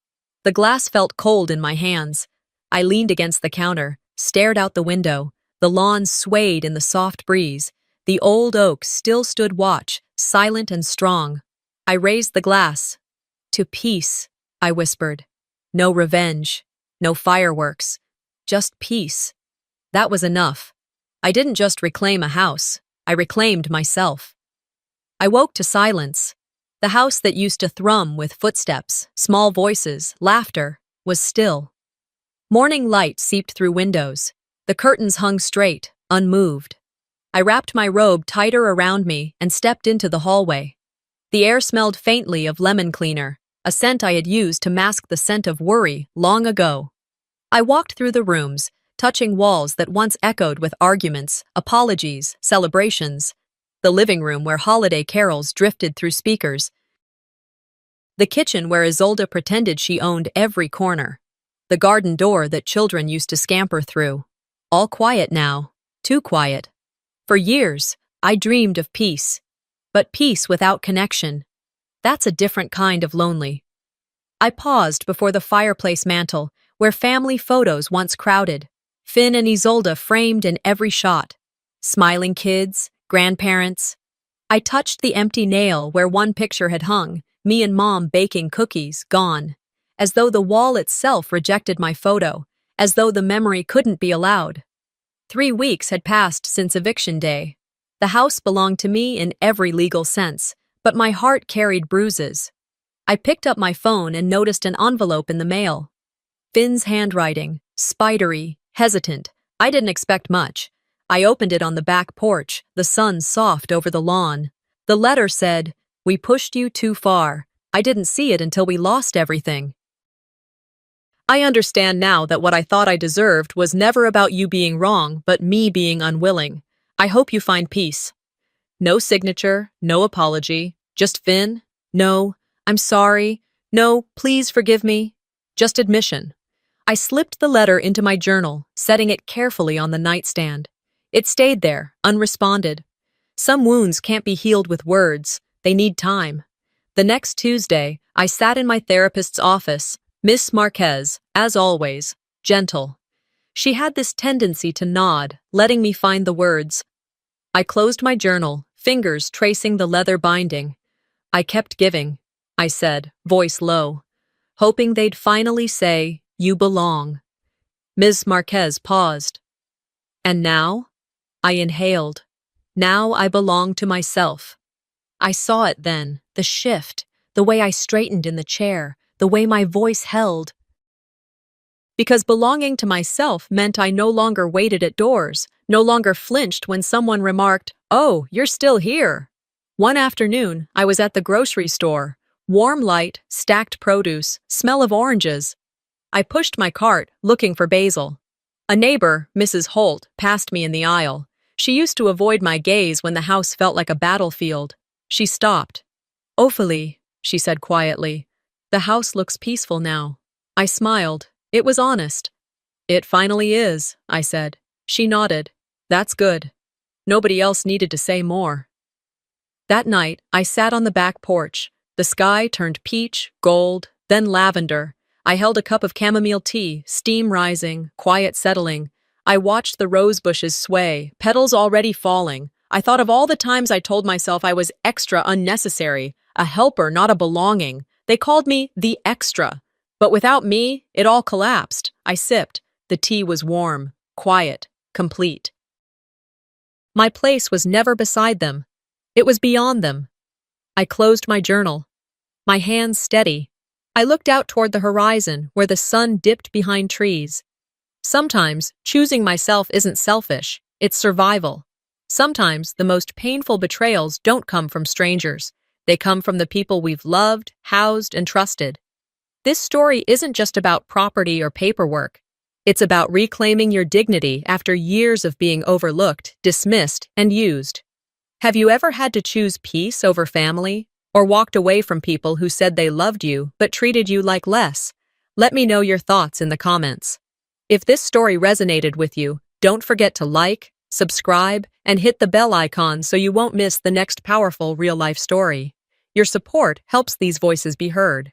The glass felt cold in my hands. I leaned against the counter, stared out the window. The lawn swayed in the soft breeze. The old oak still stood watch, silent and strong. I raised the glass. To peace, I whispered. No revenge, no fireworks, just peace. That was enough. I didn't just reclaim a house, I reclaimed myself. I woke to silence. The house that used to thrum with footsteps, small voices, laughter, was still. Morning light seeped through windows. The curtains hung straight, unmoved. I wrapped my robe tighter around me and stepped into the hallway. The air smelled faintly of lemon cleaner, a scent I had used to mask the scent of worry long ago. I walked through the rooms, touching walls that once echoed with arguments, apologies, celebrations. The living room where holiday carols drifted through speakers. The kitchen where Isolde pretended she owned every corner. The garden door that children used to scamper through. All quiet now, too quiet. For years, I dreamed of peace. But peace without connection. That's a different kind of lonely. I paused before the fireplace mantel, where family photos once crowded. Finn and Isolde framed in every shot. Smiling kids, grandparents. I touched the empty nail where one picture had hung, me and Mom baking cookies, gone. As though the wall itself rejected my photo, as though the memory couldn't be allowed. 3 weeks had passed since eviction day. The house belonged to me in every legal sense, but my heart carried bruises. I picked up my phone and noticed an envelope in the mail. Finn's handwriting, spidery, hesitant. I didn't expect much. I opened it on the back porch, the sun soft over the lawn. The letter said, "We pushed you too far." I didn't see it until we lost everything. I understand now that what I thought I deserved was never about you being wrong, but me being unwilling. I hope you find peace. No signature, no apology, just Finn. No, I'm sorry. No, please forgive me. Just admission. I slipped the letter into my journal, setting it carefully on the nightstand. It stayed there, unresponded. Some wounds can't be healed with words. They need time. The next Tuesday, I sat in my therapist's office. Miss Marquez, as always, gentle. She had this tendency to nod, letting me find the words. I closed my journal, fingers tracing the leather binding. I kept giving, I said, voice low, hoping they'd finally say, "You belong." Ms. Marquez paused. And now? I inhaled. Now I belong to myself. I saw it then, the shift, the way I straightened in the chair, the way my voice held. Because belonging to myself meant I no longer waited at doors, no longer flinched when someone remarked, "Oh, you're still here." One afternoon, I was at the grocery store. Warm light, stacked produce, smell of oranges. I pushed my cart, looking for basil. A neighbor, Mrs. Holt, passed me in the aisle. She used to avoid my gaze when the house felt like a battlefield. She stopped. "Ophelie," she said quietly, "the house looks peaceful now." I smiled. It was honest. "It finally is," I said. She nodded. "That's good." Nobody else needed to say more. That night, I sat on the back porch. The sky turned peach, gold, then lavender. I held a cup of chamomile tea, steam rising, quiet settling. I watched the rose bushes sway, petals already falling. I thought of all the times I told myself I was extra unnecessary, a helper, not a belonging. They called me the extra. But without me, it all collapsed. I sipped. The tea was warm, quiet, complete. My place was never beside them. It was beyond them. I closed my journal. My hands steady. I looked out toward the horizon where the sun dipped behind trees. Sometimes, choosing myself isn't selfish. It's survival. Sometimes, the most painful betrayals don't come from strangers. They come from the people we've loved, housed, and trusted. This story isn't just about property or paperwork. It's about reclaiming your dignity after years of being overlooked, dismissed, and used. Have you ever had to choose peace over family? Or walked away from people who said they loved you but treated you like less? Let me know your thoughts in the comments. If this story resonated with you, don't forget to like, subscribe, and hit the bell icon so you won't miss the next powerful real-life story. Your support helps these voices be heard.